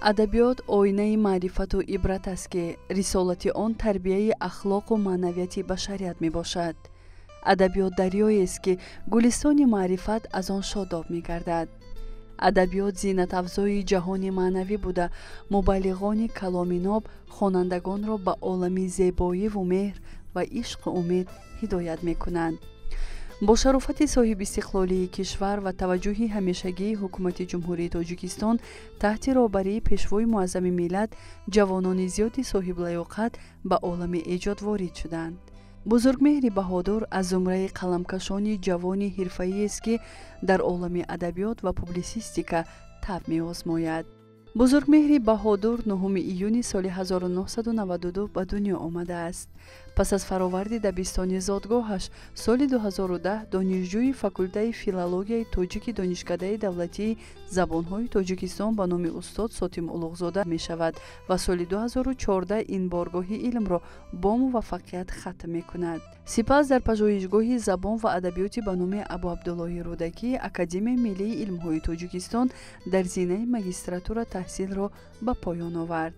ادبیات آینه معرفت و عبرت است که رسالت آن تربیت اخلاق و معنویت بشریت می باشد. ادبیات دریایی است که گلستان معرفت از آن شاداب می گردد. ادبیات زینت افزای جهان معنوی بوده، مبلغان کلام ناب خوانندگان را به عالم زیبایی و مهر و عشق و امید هدایت می کنند. با شرافت صاحب استقلالی کشور و توجه همیشگی حکومت جمهوری تاجیکستان تحت رهبری پیشوای معظم ملت، جوانان زیادی صاحب لیاقت به عالم ایجاد وارد شدند. بزرگمهر بهادر از زمره قلمکشان جوان حرفه‌ای است که در عالم ادبیات و پوبلیسیستیکا تاب می‌آزماید. بزرگمهر بهادر 9 ایون سال 1992 به دنیا آمده است. پس از فراوردی دبستانی زادگاهش سال 2010 دانشجوی فاکولته فیلولوژی تاجیک دانشکده دولتی زبانهای تاجیکستان به نام استاد ساتیم اولوغزاده می شود و سال 2014 این بارگاهی علم را با موفقیت ختم می کند. سپس در پژوهشگاه زبان و ادبیات به نام ابو عبدالله رودکی اکادمی ملی علمهای تاجیکستان در زینه ماجستراتور تحصیل را به پایان آورد.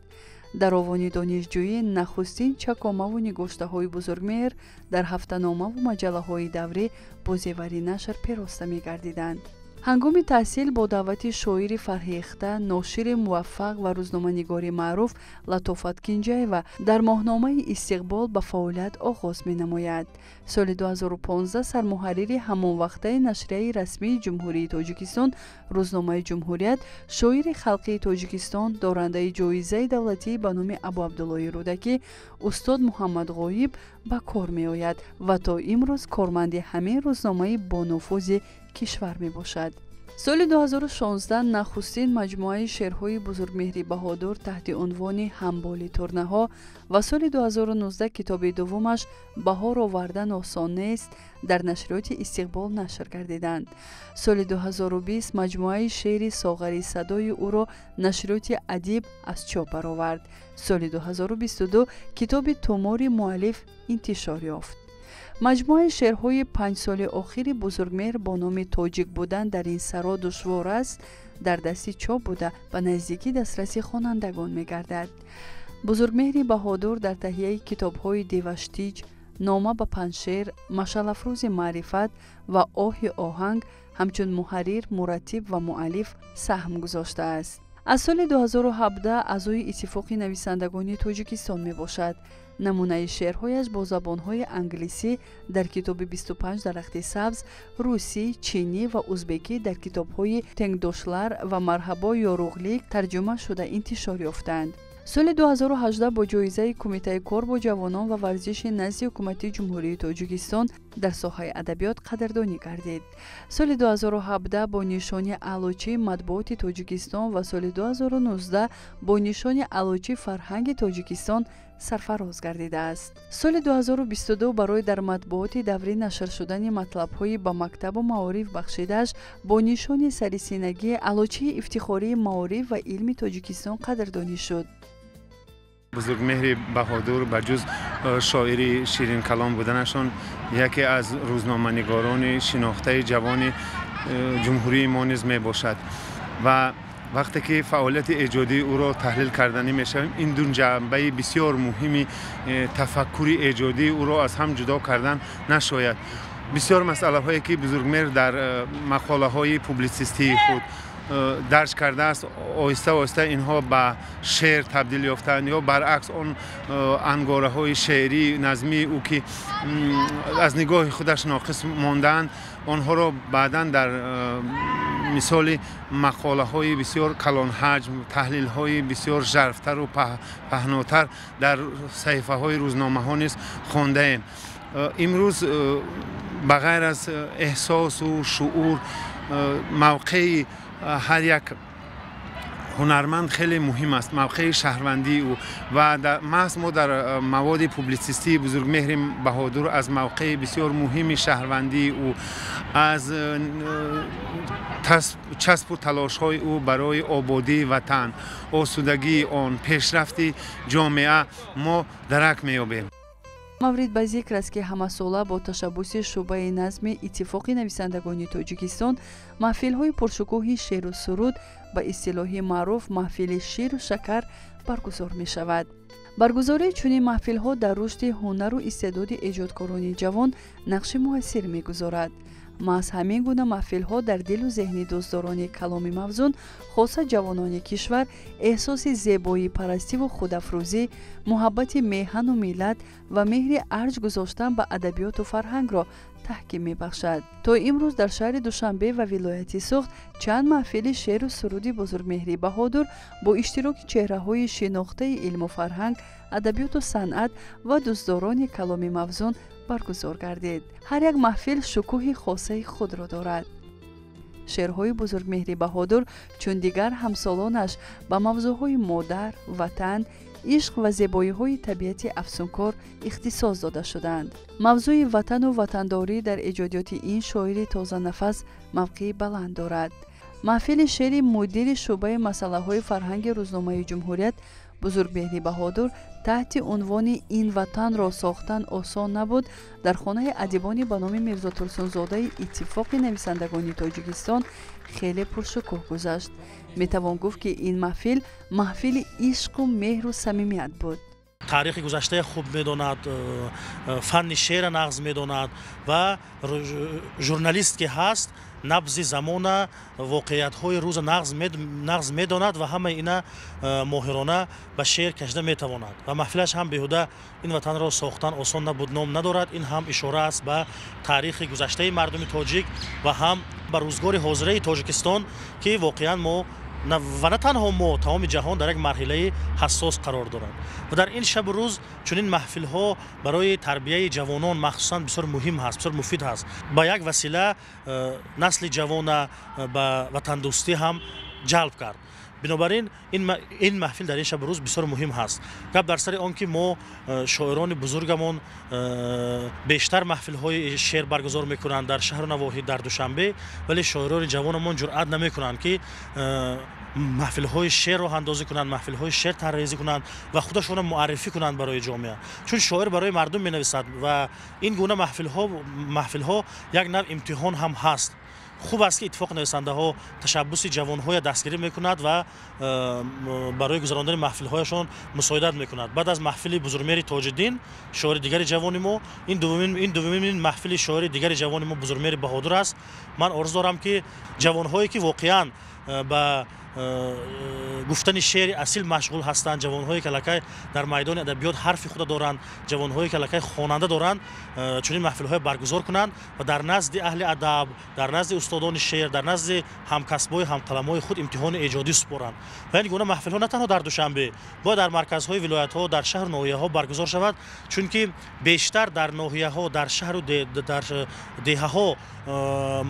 در آوان دانشجویی نخستین چکامه و نگاشته های بزرگمهر در هفته‌نامه و مجله های دوره با زیوری نشر پیراسته می گردیدند. هنگام تحصیل با دعوت شاعر فرهیخته، ناشر موفق و روزنامه‌نگار معروف لطافت کینجایوا در ماهنامه استقبال به فعالیت آغاز می نماید. سال 2015 سرمحرر همان وقته نشریه رسمی جمهوری تاجیکستان روزنامه جمهوریت، شاعر خلقی تاجیکستان، دارنده جایزه دولتی به نام ابو عبدالله رودکی استاد محمد غایب به کار می آید و تا امروز کارمند همه روزنامه با نفوذ کشور می باشد. سال 2016 نخستین مجموعه شعرهای بزرگمهر بهادر تحت عنوان همبال ترنه ها و سال 2019 کتاب دومش بهار آوردن آسان نیست در نشریات استقبال نشر گردیدند. سال 2020 مجموعه شعر ساغری صدای او را نشریات ادیب از چاپ برآورد. سال 2022 کتاب تومار مؤلف انتشار یافت. مجموعه شعرهای 5 سال اخیر بزرگمهر با نام تاجیک بودن در این سرا دشوار است در دست چاپ بوده و نزدیکی دسترسی خوانندگان می گردد. بزرگمهر بهادر در تهیه کتاب‌های دیوشتیج، نامه به پنشیر، مشعل افروز معرفت و آه آهنگ همچون محرر، مرتب و مؤلف سهم گذاشته است. از سال 2017 اعضای اتفاق نویسندگان تاجیکستان می باشد. نمونه شعرهایش با زبانهای انگلیسی در کتاب 25 درخت سبز، روسی، چینی و ازبکی در کتابهای تنگدوشلر و مرحبا یاروغلیک ترجمه شده انتشار یافتند. سال 2018 با جایزه کمیته کار با جوانان و ورزش نزد حکومت جمهوری تاجیکستان در ساحه ادبیات قدردانی گردید. سال 2017 با نشان علوچی مطبوعات تاجیکستان و سال 2019 با نشان علوچی فرهنگ تاجیکستان سرفراز گردیده است. سال 2022 برای در مطبوعات دوره نشر شدن مطلب‌های با مکتب و معارف بخشیده‌اش با نشان سرسینگی علوچی افتخاری معارف و علمی تاجیکستان قدردانی شد. بزرگمهر بهادر بجز شاعر شیرین کلام بودنشان یکی از روزنامه‌نگاران شناخته جوان جمهوری ما نیز می باشد و وقتی که فعالیت ایجادی او را تحلیل کردنی میشویم این دو جنبه بسیار مهمی تفکر ایجادی او را از هم جدا کردن نشاید. بسیار مسئله هایی که بزرگمهر در مقاله های پوبلیسیستی خود درج کرده است آهسته آهسته اینها به شعر تبدیل یافتند یا برعکس آن انگاره های شعری نظمی او که از نگاه خودش ناقص ماندند آنها را بعدا در مثال مقاله های بسیار کلان حجم، تحلیل های بسیار ژرفتر و پهناتر در صحیفه های روزنامه ها نیز خوانده ایم. امروز بغیر از احساس و شعور موقع هر یک هنرمند خیلی مهم است، موقع شهروندی او و محض ما در مواد پوبلیسیستی بزرگمهر بهادر از موقع بسیار مهم شهروندی او، از چسب و تلاش های او برای آبادی وطن، آسودگی آن، پیشرفت جامعه ما درک می‌یابیم. маврид ба зикр аст ки ҳамасола бо ташаббуси шуъбаи назми иттифоқи нависандагони тоҷикистон маҳфилҳои пуршукӯҳи шеъру суруд ба истилоҳи маъруф маҳфили ширу шакар баргузор мешавад. баргузории чунин маҳфилҳо дар рушди ҳунару истеъдоди эҷодкорони ҷавон нақши муассир мегузорад. маҳз ҳамин гуна маҳфилҳо дар дилу зеҳни дӯстдорони каломи мавзун, хоса ҷавонони кишвар, эҳсоси зебоӣ парастиву худафрӯзӣ, муҳаббати меҳану миллат ва меҳри арҷ гузоштан ба адабиёту фарҳангро таҳким мебахшад. то имрӯз дар шаҳри душанбе ва вилояти суғд чанд маҳфили шеъру суруди бузургмеҳри баҳодур бо иштироки чеҳраҳои шинохтаи илму фарҳанг, адабиёту санъат ва дӯстдорони каломи мавзун баргузор гардид. ҳар як маҳфил шукӯҳи хосаи худро дорад. шеърҳои бузургмеҳри баҳодур чун дигар ҳамсолонаш ба мавзӯъҳои модар, ватан, ишқ ва зебоиҳои табиати афсункор ихтисос дода шуданд. мавзӯи ватану ватандорӣ дар эҷодиёти ин шоири тозанафас мавқеи баланд дорад. маҳфили шеъри мудири шуъбаи масъалаҳои фарҳанги рӯзномаи ҷумҳурият бузургмеҳри баҳодур таҳти унвони «Ин ватанро сохтан осон набуд» дар хонаи адибони ба номи Мирзо Турсунзодаи иттифоқи нависандагони Тоҷикистон хеле пуршукӯҳ гузашт. метавон гуфт ки ин маҳфил маҳфили ишқу меҳру самимият буд. таърихи гузаштаи хуб медонад, фанни шеъра нағз медонад ва журналист ки ҳаст набзи замона воқеиятҳои рӯза нағз медонад ва ҳамаи ина моҳирона ба шеър кашида метавонад ва маҳфилаш ҳам беҳуда «Ин ватанро сохтан осон набуд» ном надорад. ин ҳам ишора аст ба таърихи гузаштаи мардуми тоҷик ва ҳам ба рӯзгори ҳозираи Тоҷикистон ки воқеан мо ва на танҳо мо, тамоми ҷаҳон дар як марҳилаи ҳассос қарор дорад ва дар ин шабу рӯз чунин маҳфилҳо барои тарбияи ҷавонон махсусан бисёр муҳим ҳаст, бисёр муфид ҳаст. ба як васила насли ҷавона ба ватандӯстӣ ҳам ҷалб кард. бинобар ин ин маҳфил дар ин шабу рӯз бисёр муҳим ҳаст. гап дар сари он ки мо шоирони бузургамон бештар маҳфилҳои шеър баргузор мекунанд дар шаҳру навоҳӣ, дар Душанбе, вале шоирони ҷавонамон ҷуръат намекунанд ки маҳфилҳои шеър роҳ андозӣ кунанд, маҳфилҳои шеър тарҳрезӣ кунанд ва худашона муаррифӣ кунанд барои ҷомеа. чун шоир барои мардум менависад ва ин гуна маҳфилҳо як нав имтиҳон ҳам ҳаст. хуб аст ки иттифоқи нависандаҳо ташаббуси ҷавонҳоя дастгирӣ мекунад ва барои гузарондани маҳфилҳояшон мусоидат мекунад. баъд аз маҳфили бузургмеҳри Тоҷиддин, шоири дигари ҷавони мо, ин дуввумин маҳфили шоири дигари ҷавони мо бузургмеҳри баҳодур аст. ман орзу дорам ки ҷавонҳое ки воқеан ба гуфтани шеъри асил машғул ҳастанд, ҷавонҳое ки аллакай дар майдони адабиёт ҳарфи худа доранд, ҷавонҳое ки аллакай хонанда доранд, чунин маҳфилҳое баргузор кунанд ва дар назди аҳли адаб, дар назди устодони шеър, дар назди ҳамкасбои ҳамкаламои худ имтиҳони эҷодӣ супоранд. ва ин гуна маҳфилҳо на танҳо дар Душанбе, бояд дар марказҳои вилоятҳо, дар шаҳру ноҳияҳо баргузор шавад, чунки бештар дар ноҳияҳо, дар шаҳру дар деҳаҳо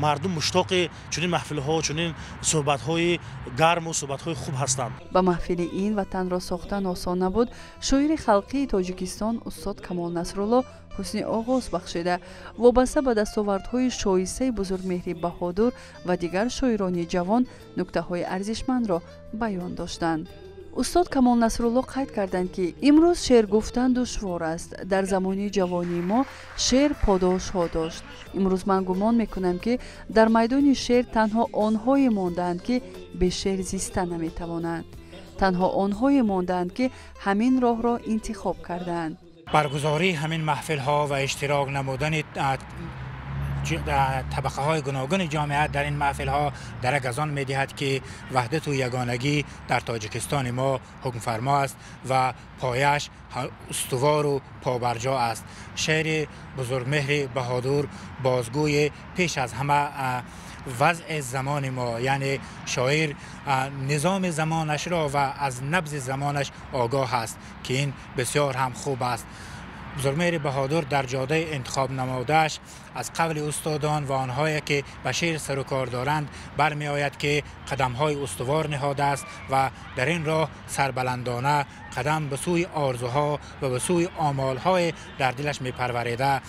мардум муштоқи чунин маҳфилҳо, чунин суҳбатҳои гарму суҳбатҳои хуб ҳастанд. ба маҳфили «Ин ватанро сохтан осон набуд» шоири халқии Тоҷикистон устод Камол Насрулло ҳусни оғоз бахшида, вобаста ба дастовардҳои шоистаи бузургмеҳри баҳодур ва дигар шоирони ҷавон нуктаҳои арзишмандро баён доштанд. устод Камол Насрулло қайд карданд ки имрӯз шеър гуфтан душвор аст. дар замони ҷавонии мо шеър подошҳо дошт. имрӯз ман гумон мекунам ки дар майдони шеър танҳо онҳое мондаанд ки бе шеър зиста наметавонанд. танҳо онҳое мондаанд ки ҳамин роҳро интихоб кардаанд. баргузории ҳамин маҳфилҳо ва иштирок намудани طبقه‌های گوناگون جامعه در این محفل‌ها درک از آن می‌دهد که وحدت و یگانگی در تاجیکستان ما حکم فرما است و پایش استوار و پابرجا است. شعر بزرگمهر بهادر بازگوی پیش از همه وضع زمان ما، یعنی شاعر نظام زمانش را و از نبض زمانش آگاه است که این بسیار هم خوب است. بزرگمهر بهادر در جاده انتخاب نمودهش از قبل استادان و آنهایی که به شعر سر و کار دارند برمی آید که قدم‌های استوار نهاده است و در این راه سربلندانه قدم به سوی آرزوها و به سوی آمال‌های در دلش می‌پروریده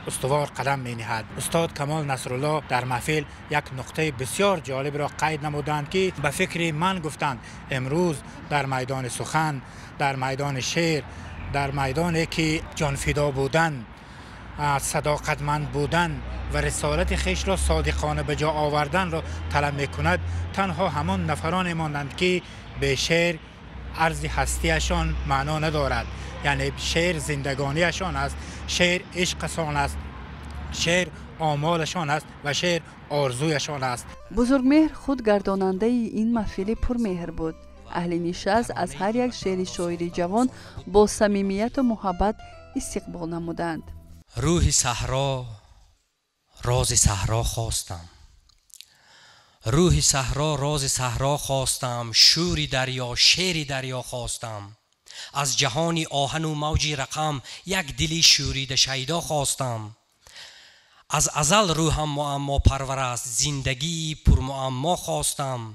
استوار قدم می‌نهد. استاد کمال نصرالله در محفل یک نقطه بسیار جالب را قید نمودند که به فکر من گفتند امروز در میدان سخن، در میدان شعر در میدانی که جانفدا بودن، صداقتمند بودن و رسالت خیش را صادقانه به جا آوردن را طلب میکند، تنها همان نفران مانند که به شعر عرض هستیشان معنا ندارد. یعنی شعر زندگانیشان است، شعر عشقشان است، شعر آمالشان است و شعر آرزویشان است. بزرگمهر خود گرداننده این محفل پرمهر بود. اهل نشست از هر یک شعر شاعری جوان با صمیمیت و محبت استقبال نمودند. روح صحرا، راز صحرا خواستم. روح صحرا، راز صحرا خواستم. شوری دریا، شعری دریا خواستم. از جهانی آهن و موجی رقم، یک دلی شوریده شیدا خواستم. از ازل روحم معما پرور است، زندگی پر معما خواستم.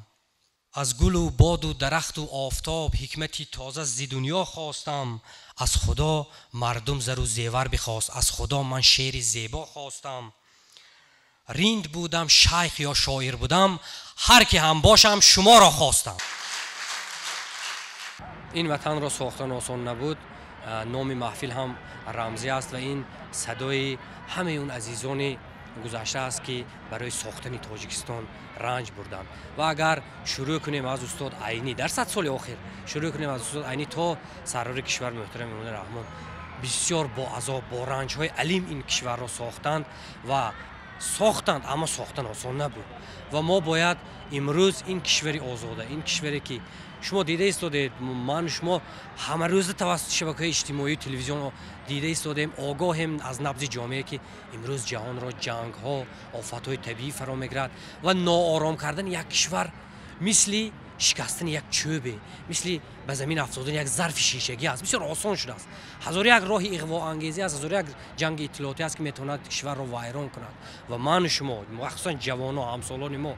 از گل و باد و درخت و آفتاب، حکمتی تازه ز دنیا خواستم. از خدا مردم زر و زیور بخواست، از خدا من شعر زیبا خواستم. ریند بودم، شیخ یا شاعر بودم، هر که هم باشم شما را خواستم. این وطن را ساختن آسان نبود. نام محفل هم رمزی است و این صدای همه اون عزیزان گذشته است که برای ساختن تاجیکستان رنج بردند. و اگر شروع کنیم از استاد عینی در 100 سال اخیر، شروع کنیم از استاد عینی تا سرور کشور محترم امام رحمان، بسیار با عذاب، با رنج های علیم این کشور را ساختند و ساختند، اما ساختن آسان نبود. و ما باید امروز این کشوری آزاده، این کشوری که شما دیده ایستاده، من شما همه روز توسط شبکه‌های اجتماعی تلویزیون دیده ایستادیم، آگاهیم از نبض جامعه که امروز جهان را جنگ ها، آفات های طبیعی فرا میگیرد و ناآرام کردن یک کشور مثل شکستن یک چوبه، مثل به زمین افزودن یک ظرف شیشگی است. بسیار آسان شده است. هزار یک راه اغوا انگیزی است، هزار یک جنگ اطلاعاتی است که میتواند کشور را ویران کند. و من شما مخصوصا جوان و همسالان ما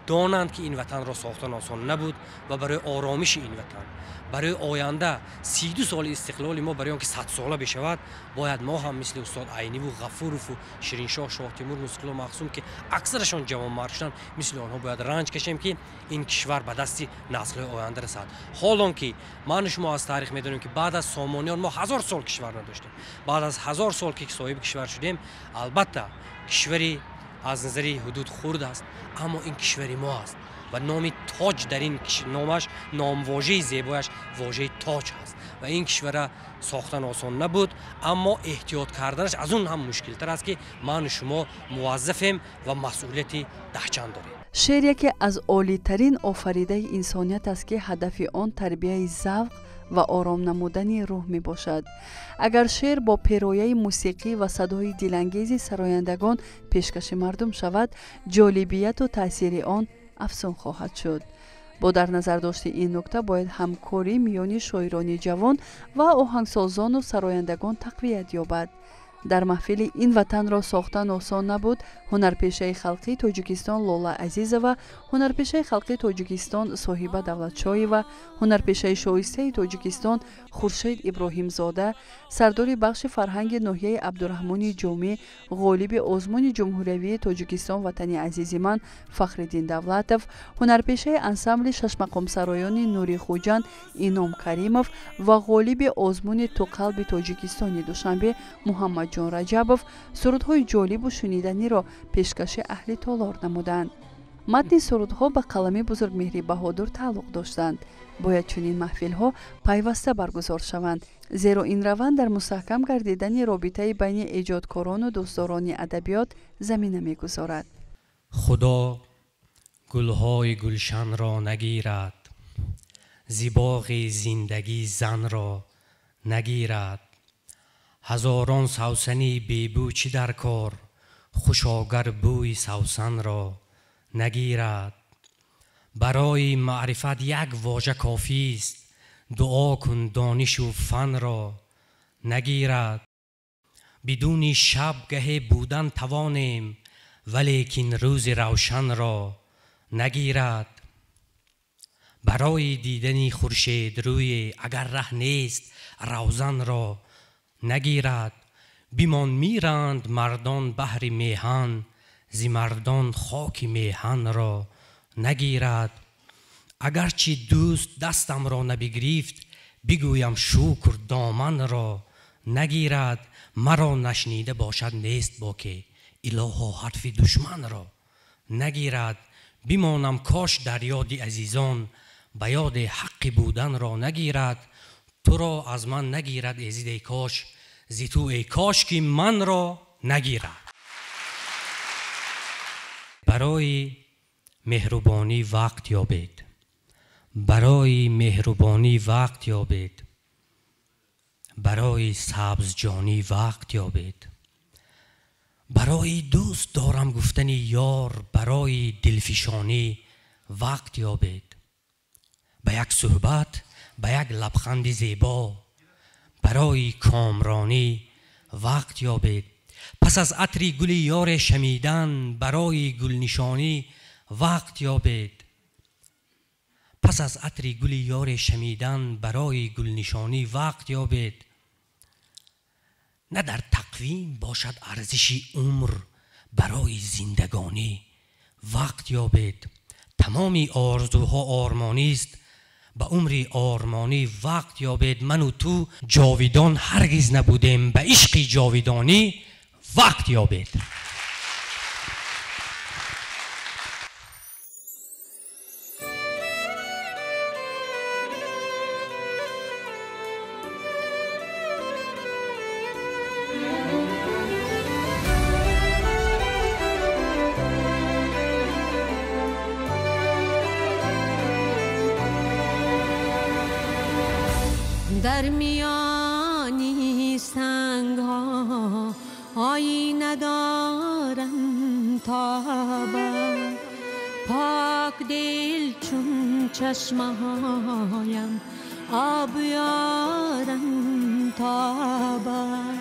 دانند که این وطن را ساختن آسان نبود و برای آرامش این وطن، برای آینده 32 سال استقلال ما، برای آنکه 100 ساله بشود، باید ما هم مثل استاد عینی و غفورов و شیرین شاه، شاه تیمور، مصطفی معصوم که اکثرشان جوان مرد شدند، مثل آنها باید رنج کشیم که این کشور به دست نسل آینده رسد. حالان که من شما از تاریخ میدونیم که بعد از سامانیان ما 1000 سال کشور نداشتیم. بعد از 1000 سال که صاحب کشور شدیم، البته کشوری از نظر حدود خرد است، اما این کشوری ما است و نام تاج در این نامش، نام واژه زیبایش واژه تاج است و این کشور ساختن آسان نبود، اما احتیاط کردنش از اون هم مشکل تر است که من شما موظفیم و مسئولیتی دهچند داریم. شعر یکی از عالی ترین آفریده انسانیت است که هدف آن تربیت ذوق و آرام نمودن روح می باشد. اگر شعر با پیرویه موسیقی و صدای دلانگیز سرایندگان پیشکش مردم شود، جالبیت و تأثیر آن افزون خواهد شد. با در نظر داشت این نکته باید همکاری میان شاعران جوان و آهنگسازان و سرایندگان تقویت یابد. در محفل این وطن را ساختن آسان نبود. هنرپیشه خلقی تاجیکستان لالا عزیزова، هنرپیشه خلقی تاجیکستان صاحبه دولتشاهی و هنرپیشه شایسته تاجیکستان خورشید ابراهیم زاده، سردار بخش فرهنگ ناحیه عبدالرحمن جومی، غالب آزمون جمهوری تاجیکستان وطنی عزیز من فخرالدین دولتов، هنرپیشه انسامبل ششمقام سرایان نوری خوجان اینام کریمов و غالب آزمون تو قلب تاجیکستان دوشنبه محمد جان رجبов سرودهای جالب و شنیدنی را پیشکش اهل تالار نمودند. متن سرودها به قلم بزرگمهری بهادر تعلق داشتند. باید چنین محفل‌ها پیوسته برگزار شوند، زیرا این روند در مستحکم گردیدن رابطه بین ایجادکاران و دوستداران ادبیات زمینه می‌گذارد. خدا گلهای گلشن را نگیرد، زیباغ زندگی زن را نگیرد. هزاران سوسنی بیبو چی در کار، خوشاگر بوی سوسن را نگیرد. برای معرفت یک واژه کافی است، دعا کن دانش و فن را نگیرد. بدون شبگه بودن توانیم، ولیکن روز روشن را نگیرد. برای دیدن خورشید روی اگر ره نیست، روزن را نگیرد. بیمان میرند مردان بحر میهن، زی مردان خاک میهن را نگیرد. اگرچه دوست دستم را نبگرفت، بگویم شکر دامن را نگیرد، مرا نشنیده باشد نیست باکی. الها حرف دشمن را نگیرد، بمانم کاش در یاد عزیزان، به یاد حق بودن را نگیرد. تو را از من نگیرد ایزد ای کاش، زی تو ای کاش که من را نگیرد. برای مهربانی وقت یابید، برای مهربانی وقت یابید، برای سبزجانی وقت یابید، برای دوست دارم گفتن یار، برای دلفشانی وقت یابید، به یک صحبت، به یک لبخند زیبا، برای کامرانی وقت یابید. پس از عطر گل یار شمیدن، برای گل نشانی وقت یابید. پس از عطر گل یار شمیدن، برای گل نشانی وقت یابید. نه در تقویم باشد ارزش عمر، برای زندگانی وقت یابید. تمامی آرزوها آرمانی است، به عمر آرمانی وقت یابید. من و تو جاویدان هرگز نبودیم، به عشق جاویدانی وقت یابید. در میانی سنگ ها آینه دارم تابد، پاک دل چون چشمه هایم آبیارم تابد.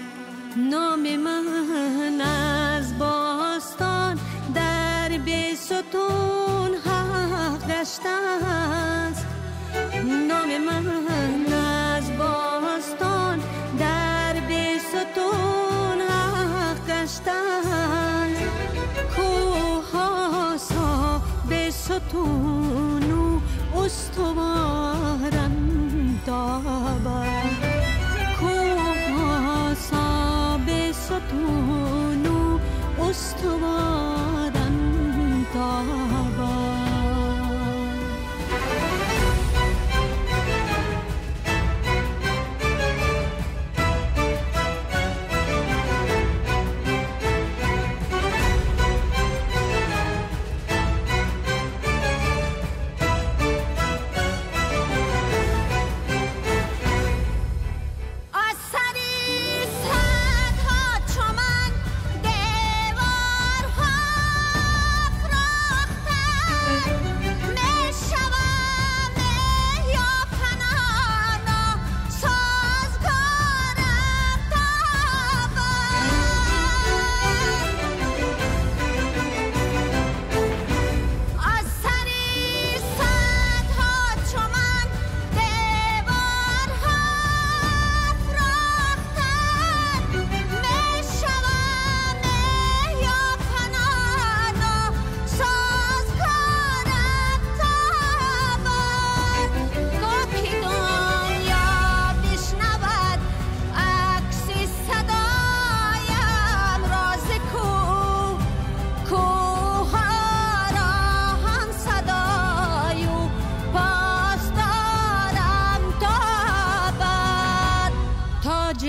نام من از باستان در بیستون حق گشته است. نام من از باستان در بیستون حق گشته است. کوه ها سا بیستون و استوارم تابد. کوه ها سا بیستون و استوارم تابد.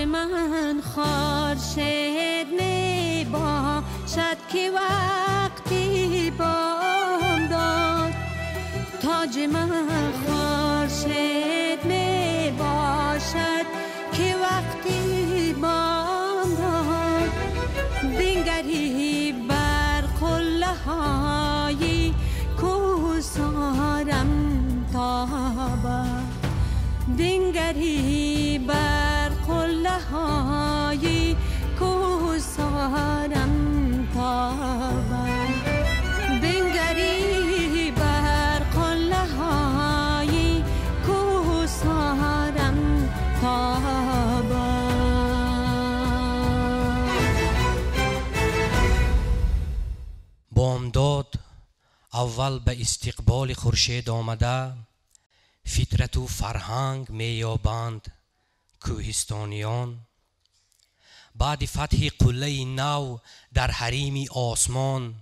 من خورشید می باشد که وقتی بام داد. تاج من خورشید می باشد که وقتی بام داد. بنگری بر قله های کوسارم تابد. بنگری بر قله های کوسارم تابد. بنگری بر قله های کوسارم تابد. بامداد اول به استقبال خورشید آمده، فطرت و فرهنگ می‌یابند کوهستانیان. بعد فتح قله نو در حریم آسمان،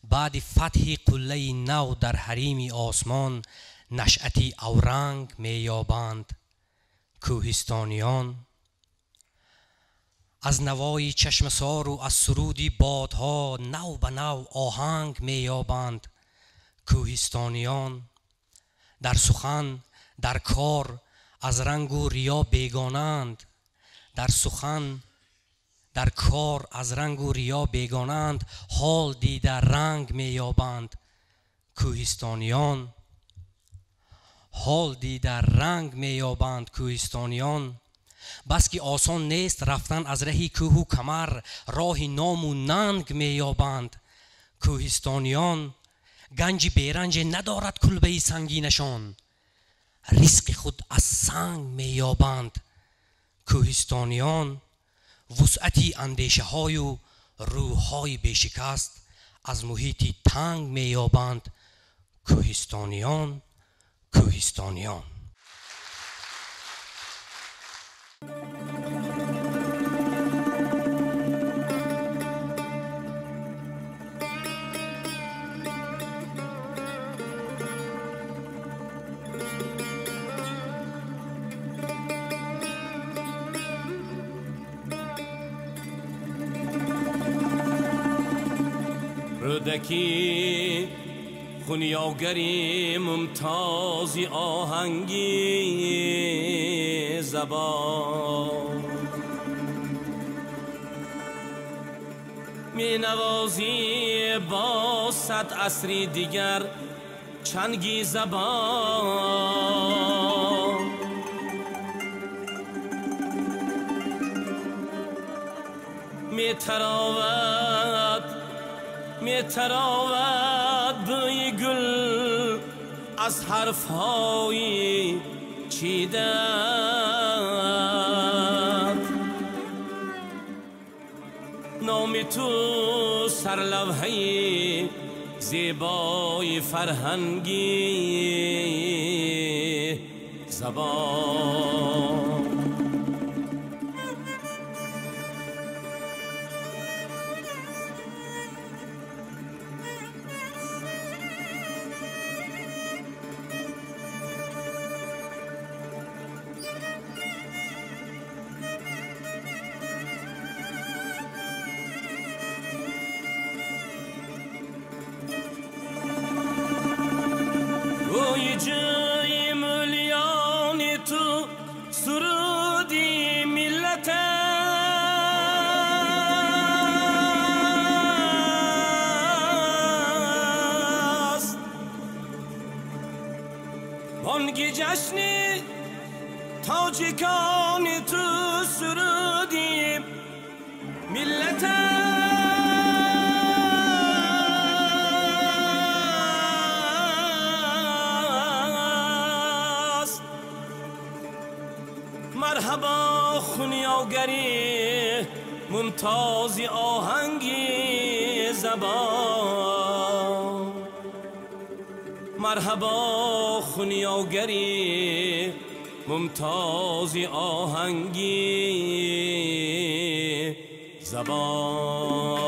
بعد فتح قله نو در حریم آسمان، نشأتی اورنگ می‌یابند کوهستانیان. از نوای چشمسار و از سرودی بادها نو به نو آهنگ می‌یابند کوهستانیان. در سخن در کار از رنگ و ریا بیگانند، در سخن در کار از رنگ و ریا بیگانند، حال دیده رنگ می‌یابند کوهستانیان. حال دیده رنگ می‌یابند کوهستانیان. بس که آسان نیست رفتن از رهی کوه و کمر، راه نام و ننگ می‌یابند کوهستانیان. گنج بیرنج ندارد کلبه سنگینشان، رزق خود از سنگ می‌یابند کوهستانیان. وسعتی اندیشه های و روح های بیشکست از محیطی تنگ می‌یابند کوهستانیان. کوهستانیان. رودکی خونیاگری ممتازی آهنگی زبان، می نوازی با 100 عصری دیگر چنگی زبان. می تراود بوی گل از حرف‌های چیدت، نام تو سرلوحه زیبای فرهنگی زبان. جای ملیان تو سرودی ملت است، بانگ جشن تاجیکان تو سرودی ملت است. مرحبا خونیاگری ممتازی آهنگی زبان، مرحبا خونیاگری ممتازی آهنگی زبان.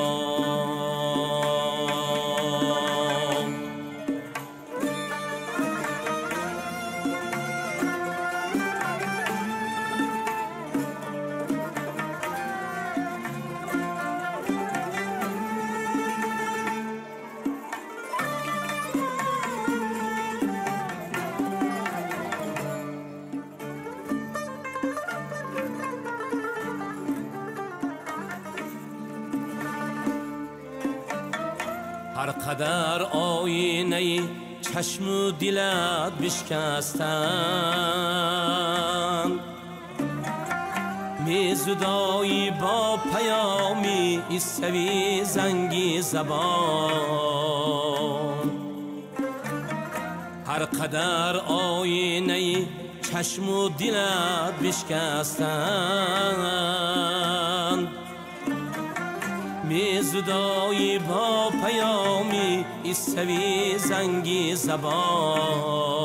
هر قدر آینه چشم و دلت بشکستن، می زدایی با پیامی ایستوی زنگی زبان. هر قدر آینه چشم و دلت بشکستن، می زدایی با پیامی ایستوی زنگی زبان.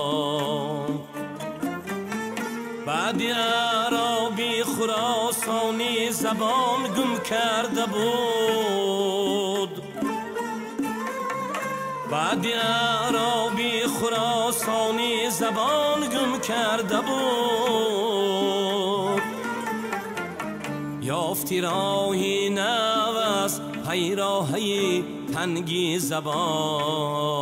بعد عربی خراسانی زبان گم کرده بود، بعد عربی خراسانی زبان گم کرده بود. یافتی راهی نو از پیراهی تنگی زبان،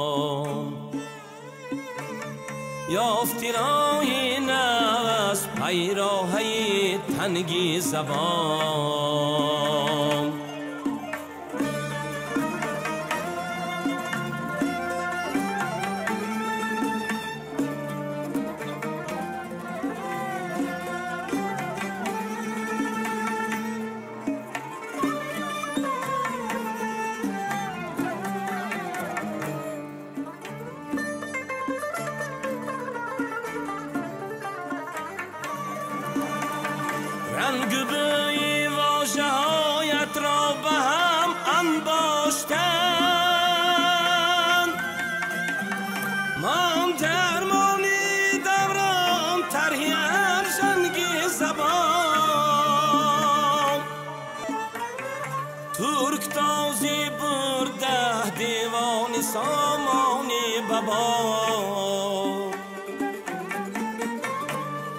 یافتی راهی نو از پیراهی تنگی زبان. رنگ بوی واژه هایت را به هم انباشتن، من درمانی دوران طرحی ارژنگی زبان. ترک تازی برده دیوان سامانی بابا،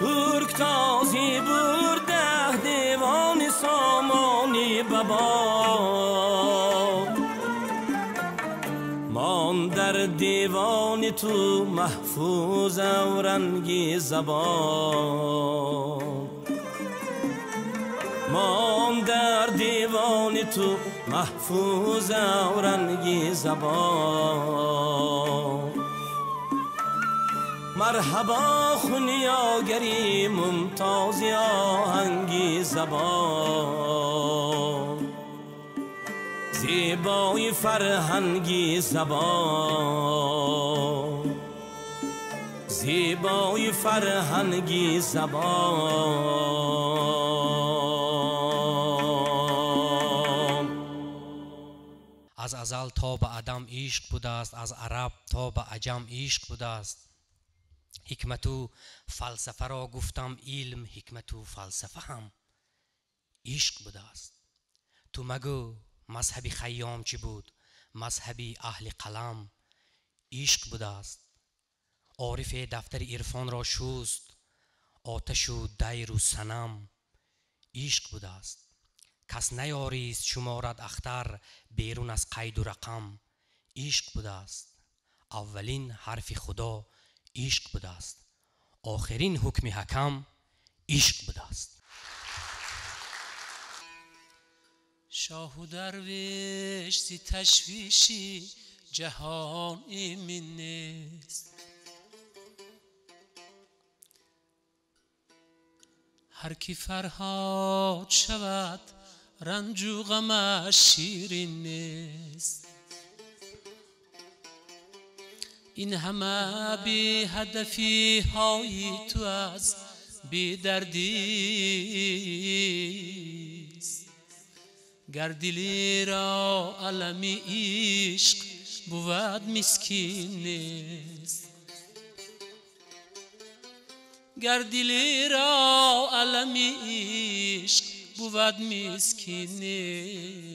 ترک تازی برده دیوان سامانی بابا. من در دیوان تو محفوظ و رنگی زبان، من در دیوان تو محفوظ و رنگی زبان. مرحبا خونیاگری ممتازی آهنگی زبان، زیبای فرهنگی زبان، زیبای فرهنگی زبان. از ازل تا به آدم عشق بوده است، از عرب تا به عجم عشق بوده است. حکمت و فلسفه را گفتم، علم حکمت و فلسفه هم عشق بوده است. تو مگو مذهبی خیام چی بود؟ مذهبی اهل قلم عشق بوده است. عارف دفتر عرفان را شست، آتش و دیر و صنم عشق بوده است. کس نیاریست شمارد اختر بیرون از قید و رقم عشق بوده است. اولین حرف خدا عشق بوده است، آخرین حکم حکم عشق بوده است. شاه و درویش زی تشویشی جهان ایمن نیست، هر کی فرهاد شود رنج و غمش شیرین نیست. این همه بی هدفی های تو از بی دردیست، گر دلی را علمی عشق بود مسکین نیست. گر دلی را علمی عشق بود مسکین نیست.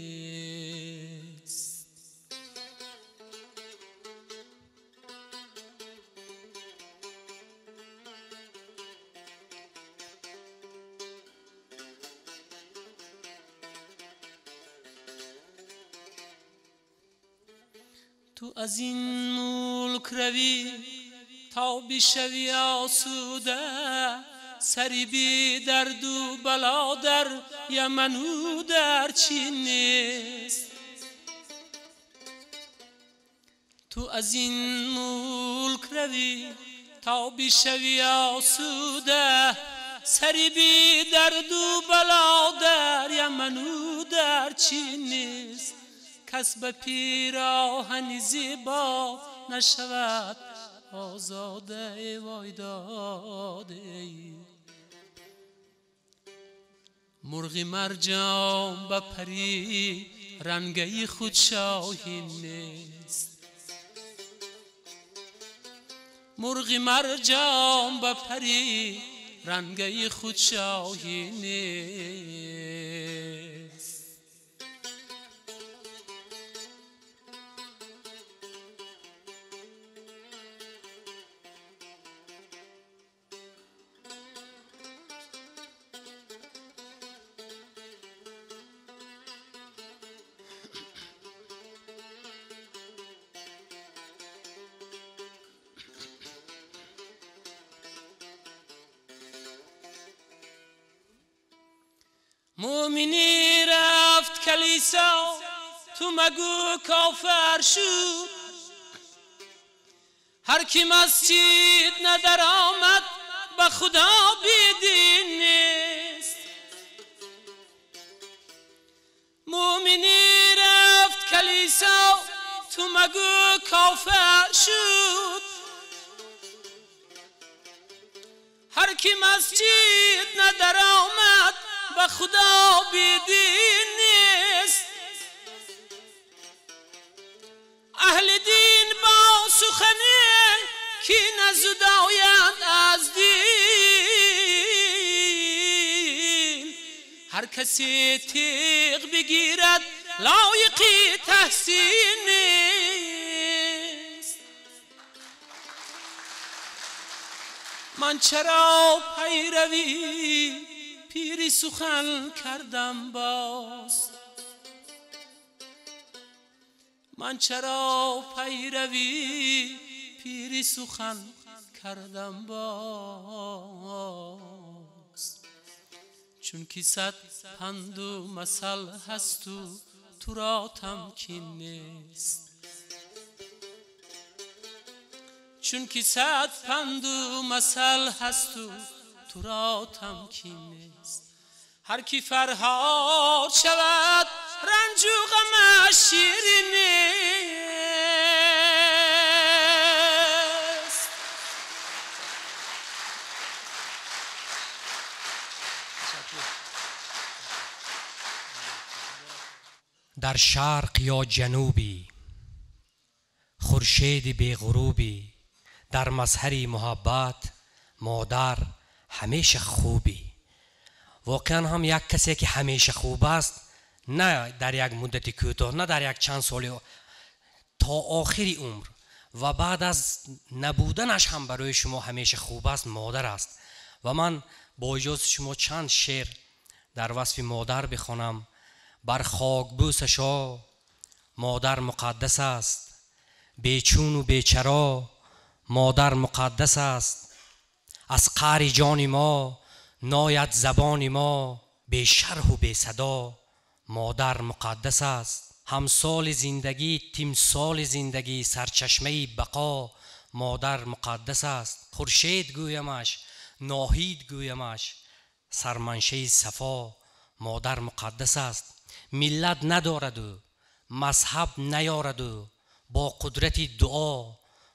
تو از این ملک روی تا بشوی آسوده، سری بی درد و بلا در یمن و در چین نیست. تو از این ملک روی تا بشوی آسوده، سری بی درد و بلا در یمن و در چین نیست. کس به پیراهن زیبا نشود آزاده وای داده. مرغ مرجان به پری رنگی خود شاهین نیست. مرغ مرجان به پری رنگی خود شاهی نیست. مومنی رفت کلیسا تو مگو کافر شد، هر کی مسجد ندر آمد به خدا بیدین نیست. مومنی رفت کلیسا تو مگو کافر شد، هر کی مسجد ندر آمد به خدا بیدین نیست. اهل دین با سخنه کی نزدایند از دین، هر کسی تیغ بگیرد لایقی تحسین نیست. من چرا پیروی پیری سخن کردم باز، من چرا پیروی پیری سخن کردم باز. چون که صد پند و مثل هست و تو را تمکین نیست، چون که صد پند و مثل هست و تو را تمکین نیست. هر کی فرهاد شود رنج و غمش شیرین نیست. در شرق یا جنوبی، خورشید بی غروبی، در مظهر محبت مادر همیشه خوبی. واقعا هم یک کسی که همیشه خوب است، نه در یک مدت کوتاه، نه در یک چند سال، تا آخری عمر و بعد از نبودنش هم برای شما همیشه خوب است، مادر است. و من با اجازه شما چند شعر در وصف مادر بخوانم. بر خاک بوسشا مادر مقدس است، بیچون و بیچرا مادر مقدس است. از قعر جان ما ناید زبان ما، بی شرح و بی صدا مادر مقدس است. همسال زندگی تمثال زندگی، سرچشمه بقا مادر مقدس است. خورشید گویمش ناهید گویمش، سرمنشه صفا مادر مقدس است. ملت ندارد و مذهب نیارد و با قدرت دعا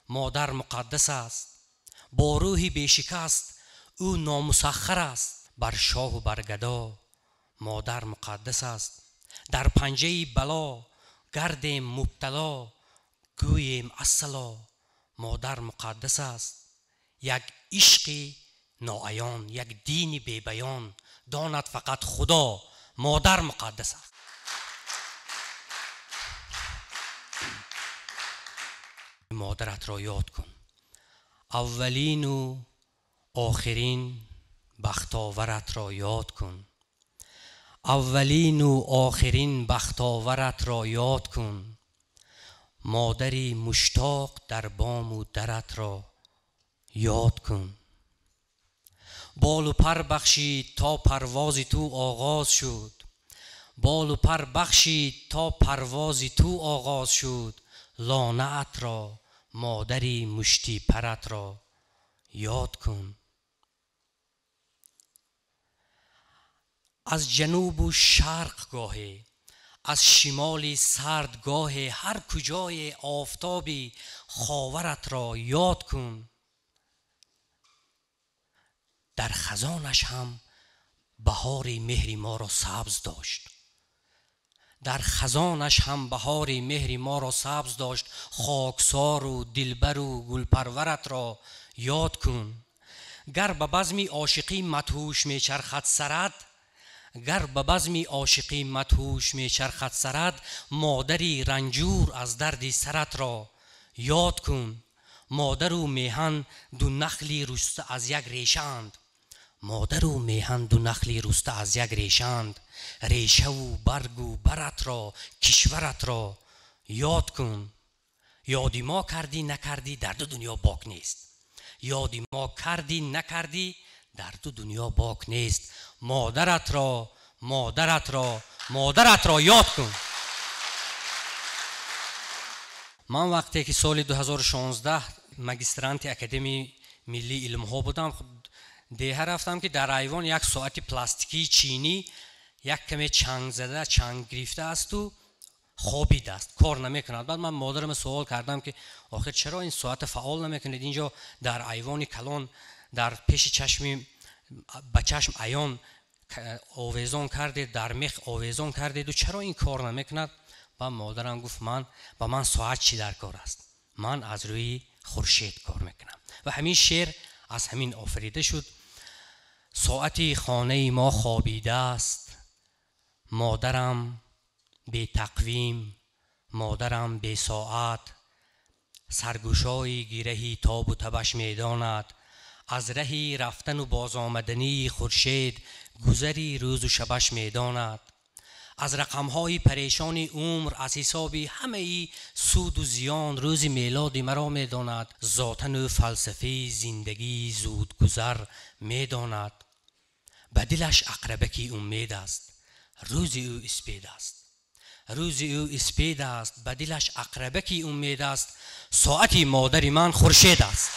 مادر مقدس است. با روحی بیشکست او نامسخر است، بر شاه و بر گدا مادر مقدس است. در پنجه بلا گردیم مبتلا، گوییم الصلا مادر مقدس است. یک عشق ناعیان، یک دین بی بیان، داند فقط خدا مادر مقدس است. مادرت را یاد کن، اولین و آخرین بختاورت را یاد کن. اولین و آخرین بختاورت را یاد کن. مادری مشتاق در بام و درت را یاد کن. بال و پر بخشید تا پرواز تو آغاز شد، بال و پر بخشید تا پرواز تو آغاز شد. لانه‌ات را مادری مشتی پرت را یاد کن. از جنوب و شرق گاهی، از شمال سرد گاهی، هر کجای آفتابی خاورت را یاد کن. در خزانش هم بهار مهر ما را سبز داشت، در خزانش هم بهار مهر ما را سبز داشت. خاکسار و دلبر و گلپرورت را یاد کن. گر به بزمی عاشقی مدهوش می چرخد سرت، گر به بزمی عاشقی مدهوش می چرخد سرت، مادری رنجور از دردی سرت را یاد کن. مادر و میهن دو نخلی رسته از یک ریشند، مادر و میهن دو نخلی رسته از یک ریشند، ریشه و برگ و برت را کشورت را یاد کن. یادی ما کردی نکردی در دو دنیا باک نیست، یادی ما کردی نکردی در دو دنیا باک نیست. مادرت را مادرت را مادرت را یاد کن. من وقتی که سال 2016 مگسترانت اکادمی ملی علم ها بودم، دیه رفتم که در ایوان یک ساعت پلاستیکی چینی یک کمی چنگ زده چنگ گرفته است و خوابیده است، کار نمیکند. بعد من مادرم سوال کردم که آخر چرا این ساعت فعال نمیکنید؟ اینجا در ایوان کلان در پیش چشمی به چشم عیان آویزان کردید، در میخ آویزان کردید و چرا این کار نمیکند؟ و مادرم گفت با من ساعت چی در کار است؟ من از روی خورشید کار میکنم. و همین شعر از همین آفریده شد. ساعتی خانه ما خوابیده است، مادرم بی تقویم، مادرم بی ساعت، سرگوشای گیرهی تاب و تبش میداند، از رهی رفتن و باز آمدنی خورشید گذری روز و شبش میداند، از رقمهای پریشان عمر از حسابی همه ای سود و زیان روز میلاد مرا میداند، ذاتن و فلسفه زندگی زود گذر میداند، به دلش عقربکی امید است، روز او اسپید است، روز او اسپید است، به دلش عقربکی امید است، ساعتی مادر من خورشید است.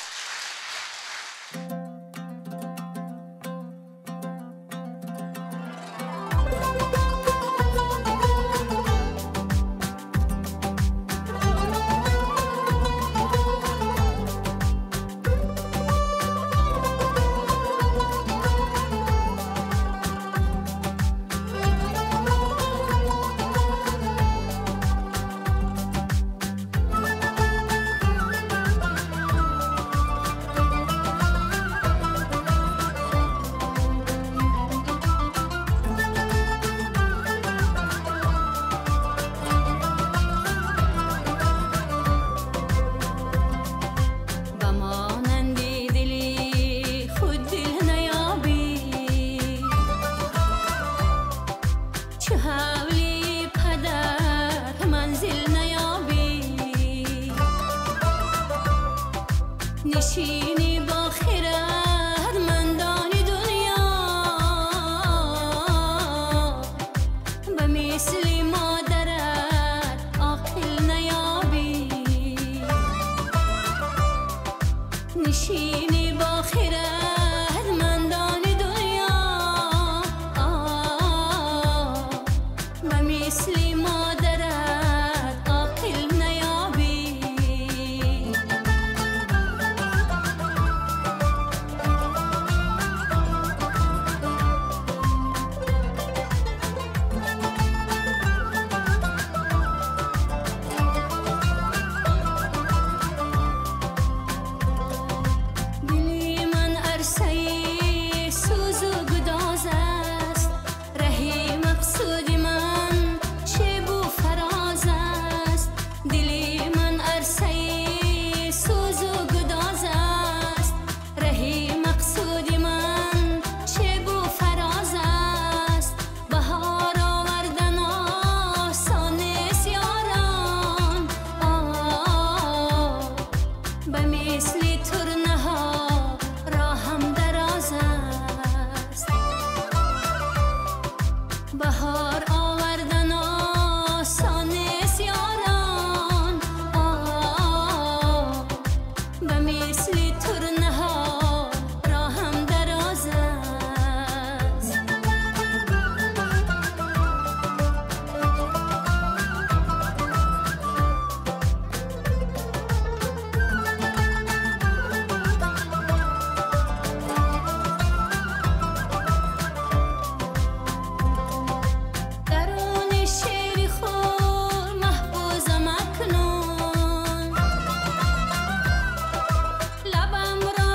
لبم را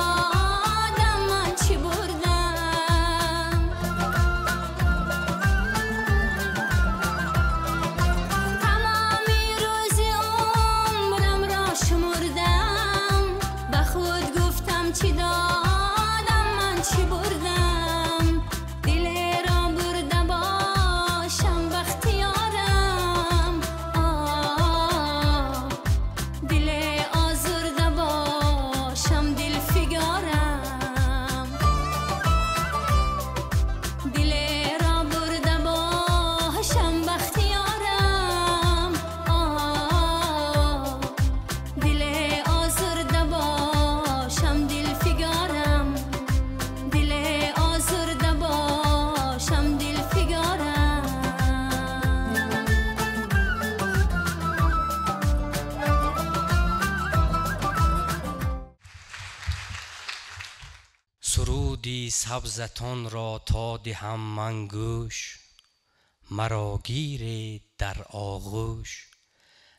دادم من چی بردم تمامی روز عمرم را شمردم به خود گفتم چی دادم من چی بردم دل را برده باشم بختیارم دل آزرده باشم دل فگارم دل را برده باشم بختیارم دل آزرده باشم دل فگارم دل آزرده باشم دل فگارم سرودی سبزتان را تا دهم من گوش مرا گیرید در آغوش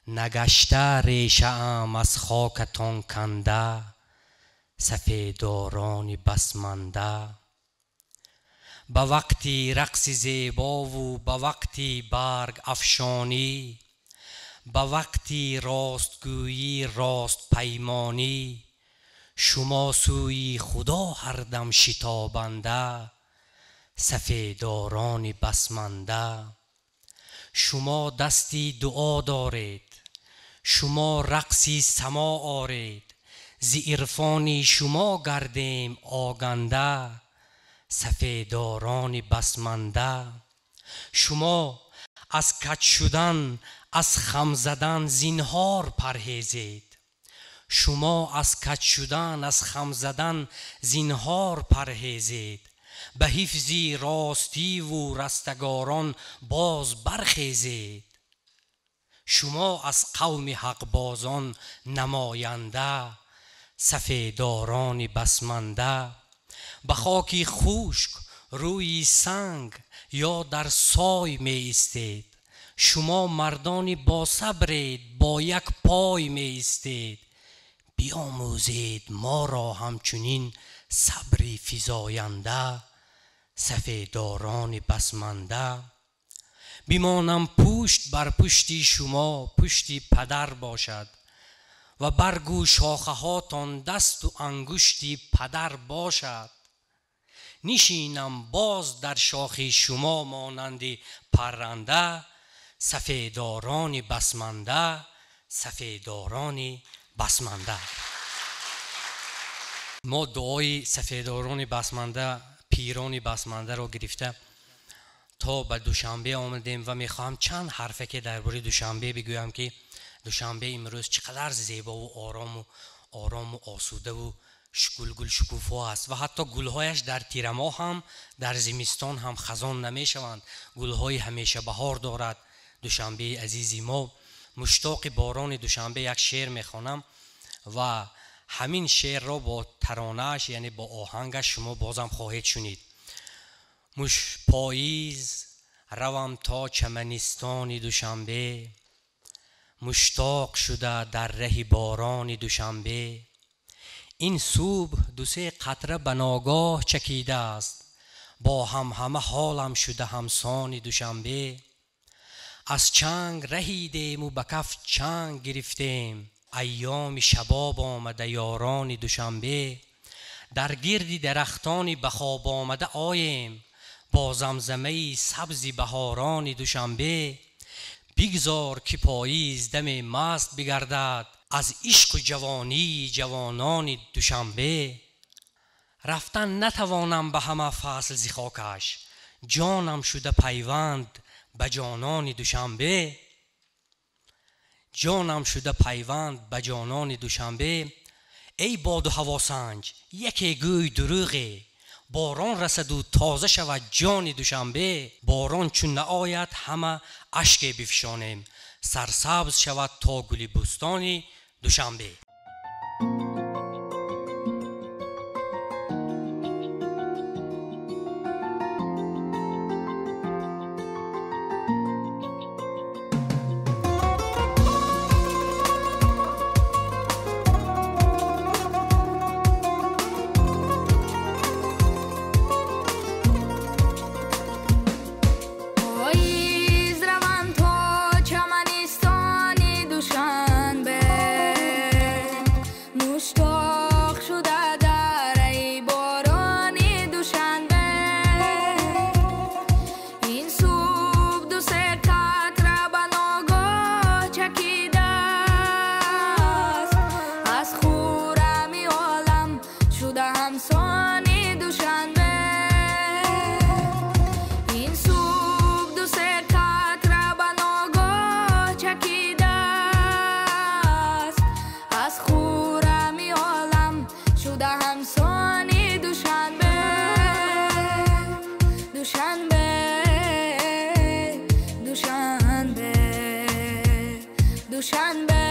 نگشته ریشه ام از خاکتان کنده سفیداران بسمانده به وقتی رقص زیبا و به وقتی برگ افشانی به وقتی راستگویی راست پیمانی شما سوی خدا هر دم شتابنده سفیداران بسمانده شما دستی دعا دارید شما رقصی سما آرید ز عرفانی شما گردیم آگنده سفیداران بسمانده شما از کج شدن از خم زدن زینهار پرهیزید شما از کج شدن از خم زدن زینهار پرهیزید به حفظی راستی و رستگاران باز برخیزید شما از قوم حق بازان نماینده سفیداران بسمانده به خاکی خشک روی سنگ یا در سای می ایستید شما مردانی با صبرید با یک پای می ایستید بیاموزید ما را همچنین صبری فزاینده سفیداران بسمانده بیمانم پشت بر پشتی شما پشتی پدر باشد و برگو شاخه هاتان دست و انگشتی پدر باشد نشینم باز در شاخی شما مانند پرنده سفیداران بسمانده سفیداران بسمانده ما دعای سفیداران بسمانده پیران بسمانده را گرفته تا به دوشنبه آمدیم و میخواهم چند حرفه که درباره دوشنبه بگویم که دوشنبه امروز چقدر زیبا و آرام و آسوده و گل شکوفا است و حتی گلهایش در تیر ماه هم در زمستان هم خزان نمیشوند گلهای همیشه بهار دارد دوشنبه عزیزی ما مشتاق باران دوشنبه یک شعر میخوانم و همین شعر را با ترانه‌اش یعنی با آهنگش شما بازم خواهید شنید پاییز روم تا چمنستان دوشنبه مشتاق شده در ره باران دوشنبه این صبح دو سه قطره به ناگاه چکیده است با همه حالم شده همسان دوشنبه از چنگ رهیدیم و به کف چنگ گرفتیم ایام شباب آمده یاران دوشنبه در گردی درختانی به خواب آمده آییم با زمزمه سبزی بهاران دوشنبه بگذار که پاییز دم مست بگردد از عشق و جوانی جوانان دوشنبه رفتن نتوانم به همه فصل ز خاکش جانم شده پیوند به جانان دوشنبه جانم شده پیوند به جانان دوشنبه ای باد و هوا سنج یکی گوی دروغه باران رسد و تازه شود جان دوشنبه باران چون نآید همه اشک بفشانیم سرسبز شود تا گل بستان دوشنبه شده همسانی دوشنبه این صبح دو سه قطره به ناگاه چکیده است از خورمی عالم شده همسانی دوشنبه دوشنبه دوشنبه دوشنبه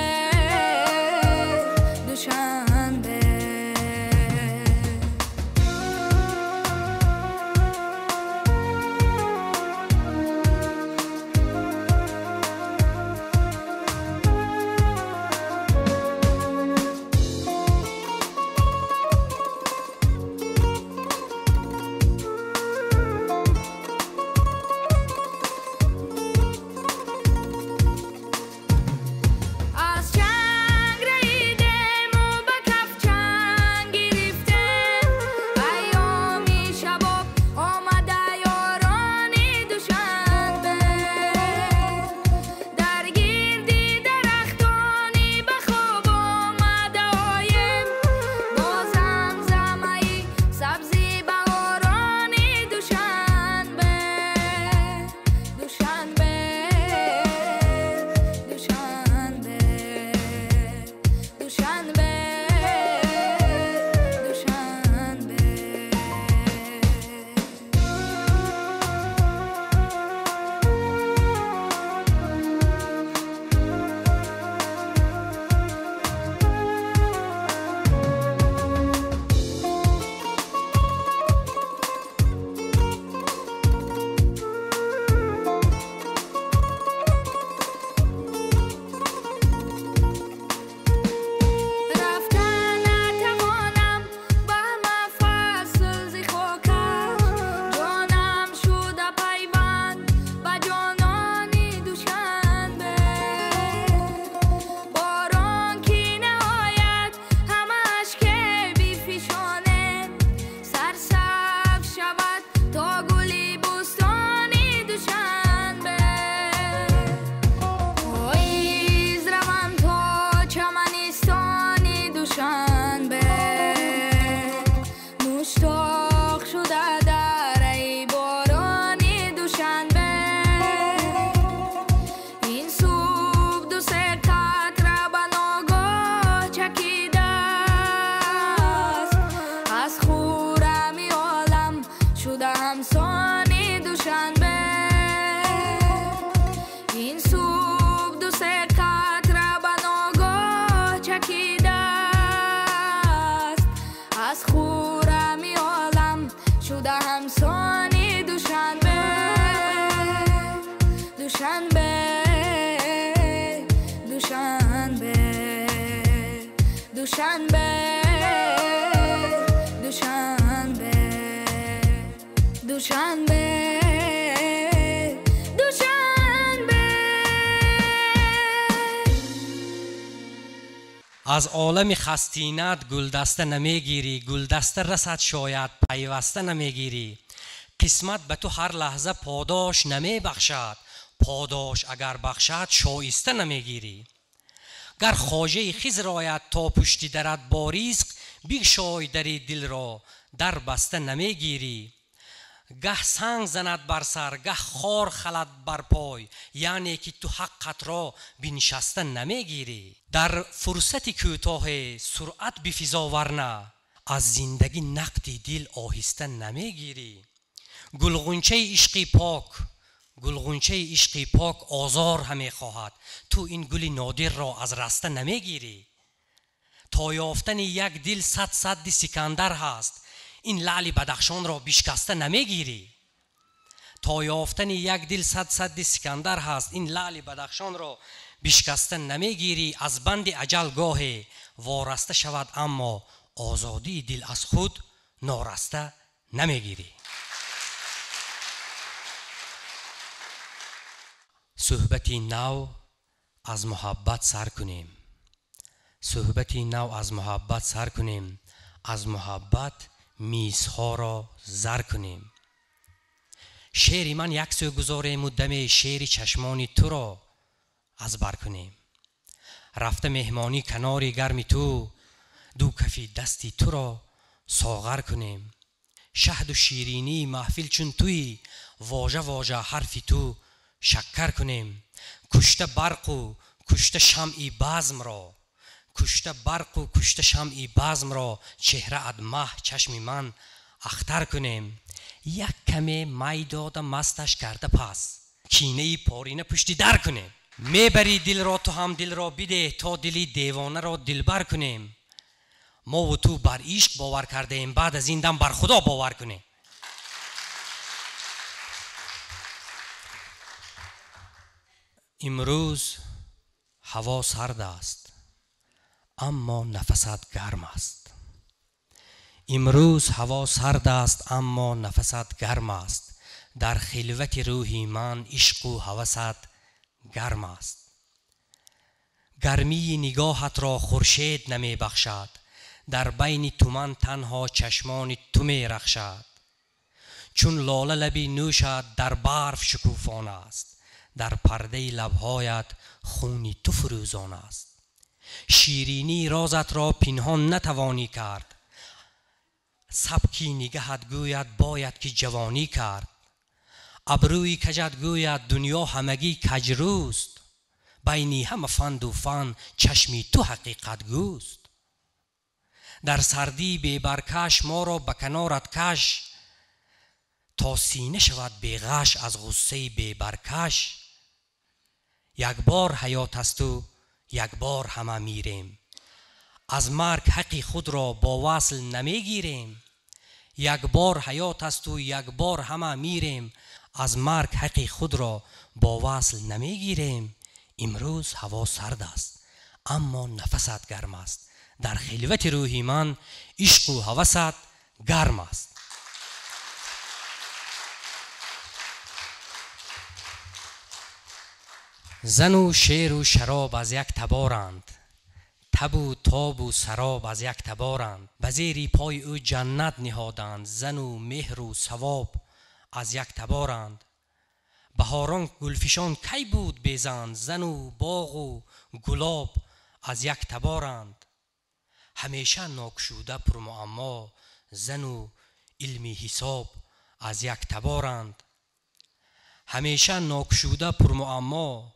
از عالم خستینت گلدسته نمیگیری، گلدسته رسد شاید پیوسته نمیگیری. قسمت به تو هر لحظه پاداش نمیبخشد، پاداش اگر بخشد شایسته نمیگیری. گر خواجه خضر آید تا پشتی درت با رزق، بگشای دری دل را در بسته نمیگیری. گه سنگ زند بر سر، گه خار خلد بر پای، یعنی که تو حقت را بنشسته نمیگیری. در فرصت کوتاه سرعت بفزا، ورنه از زندگی نقد دل آهسته نمیگیری. گلغنچه عشقی پاک، گلغنچه عشقی پاک آزار همی خواهد، تو این گل نادر را از رسته نمیگیری. تا یافتن یک دل صد صد سکندر هست، این لعل بدخشان را بشکسته نمیگیری. تا یافتن یک دل صد صد سکندر هست، این لعل بدخشان را بشکسته نمیگیری. از بند اجل گاهی وارسته شود، اما آزادی دل از خود نارسته نمیگیری. صحبتی نو از محبت سر کنیم، صحبتی نو از محبت سر کنیم، از محبت میزها را زر کنیم. شعر من یک سو گذاریم و دم شعر چشمانی تو را از بر کنیم. رفته مهمانی کناری گرمی تو، دو کفی دستی تو را ساغر کنیم. شهد و شیرینی محفل چون توی، واژه واژه حرفی تو شکر کنیم. کشته برق و کشته شمعی بزم را، کشته برق و کشته شمعی بزم را، چهره اد مه چشم من اختر کنیم. یک کمی می داده مستش کرده پس، کینه پارینه پشتی در کنیم. میبری دل را تو هم دل را بده، تا دلی دیوانه را دلبر کنیم. ما و تو بر عشق باور کرده ایم، بعد از این دم بر خدا باور کنیم. امروز هوا سرد است اما نفست گرم است. امروز هوا سرد است اما نفست گرم است. در خلوت روحی من عشق و هوست گرم است. گرمی نگاهت را خورشید نمی بخشد، در بین تو من تنها چشمان تو می رخشد. چون لاله لبی نوشت در برف شکوفان است، در پرده لبهایت خونی تو فروزان است. شیرینی رازت را پنهان نتوانی کرد، سبکی نگهت گوید باید که جوانی کرد. ابروی کجت گوید دنیا همگی کجروست، بینی همه فند و فن چشمی تو حقیقت گوست. در سردی بی برکش ما را به کنارت کش، تا سینه شود بی غش از غصه بی برکش. یک بار حیات است و یک بار همه میریم، از مرگ حقی خود را با وصل نمیگیریم. یک بار حیات است و یک بار همه میریم، از مرگ حقی خود را با وصل نمیگیریم. امروز هوا سرد است اما نفست گرم است، در خلوت روحی من عشق و هوست گرم است. زن و شیر و شراب از یک تبارند، تب و تاب و سراب از یک تبارند. به زیر پای او جنت نهادند، زن و مهر و ثواب از یک تبارند. بهاران گلفشان کی بود بیزند، زن و باغ و گلاب از یک تبارند. همیشه ناگشوده پر معما، زن و علمی حساب از یک تبارند. همیشه ناگشوده پر معما،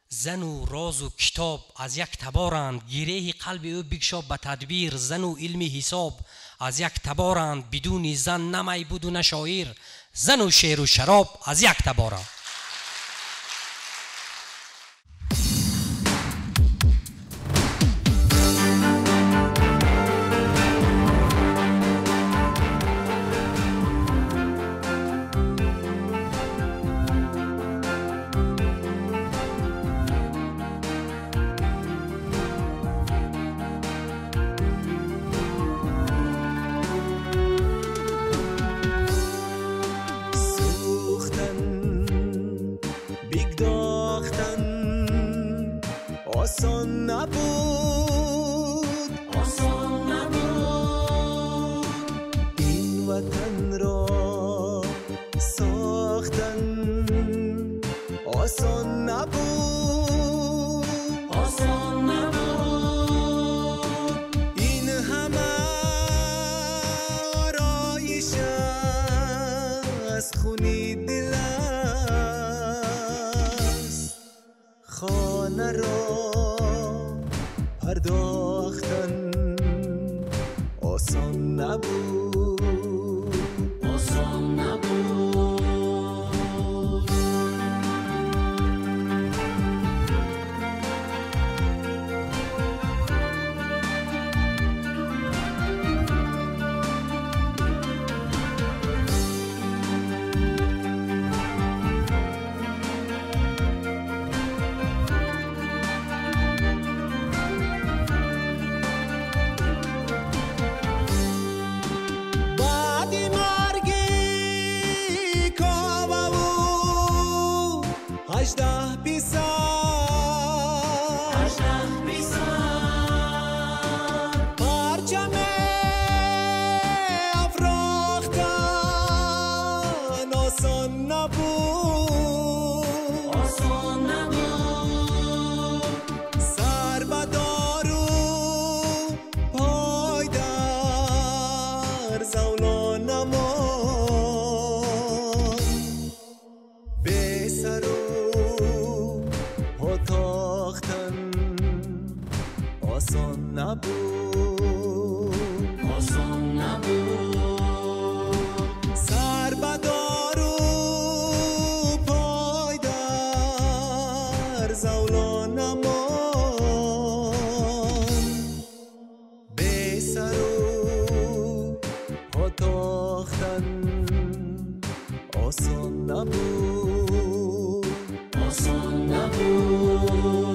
زن و راز و کتاب از یک تبارند. گیره قلب او بگشا به تدبیر، زن و علم حساب از یک تبارند. بدون زن نمی بود و نه شاعر، زن و شعر و شراب از یک تبارند. ساختن آسان نبود، آسان نبود.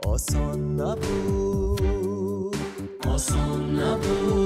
آسان نبود، آسان نبود.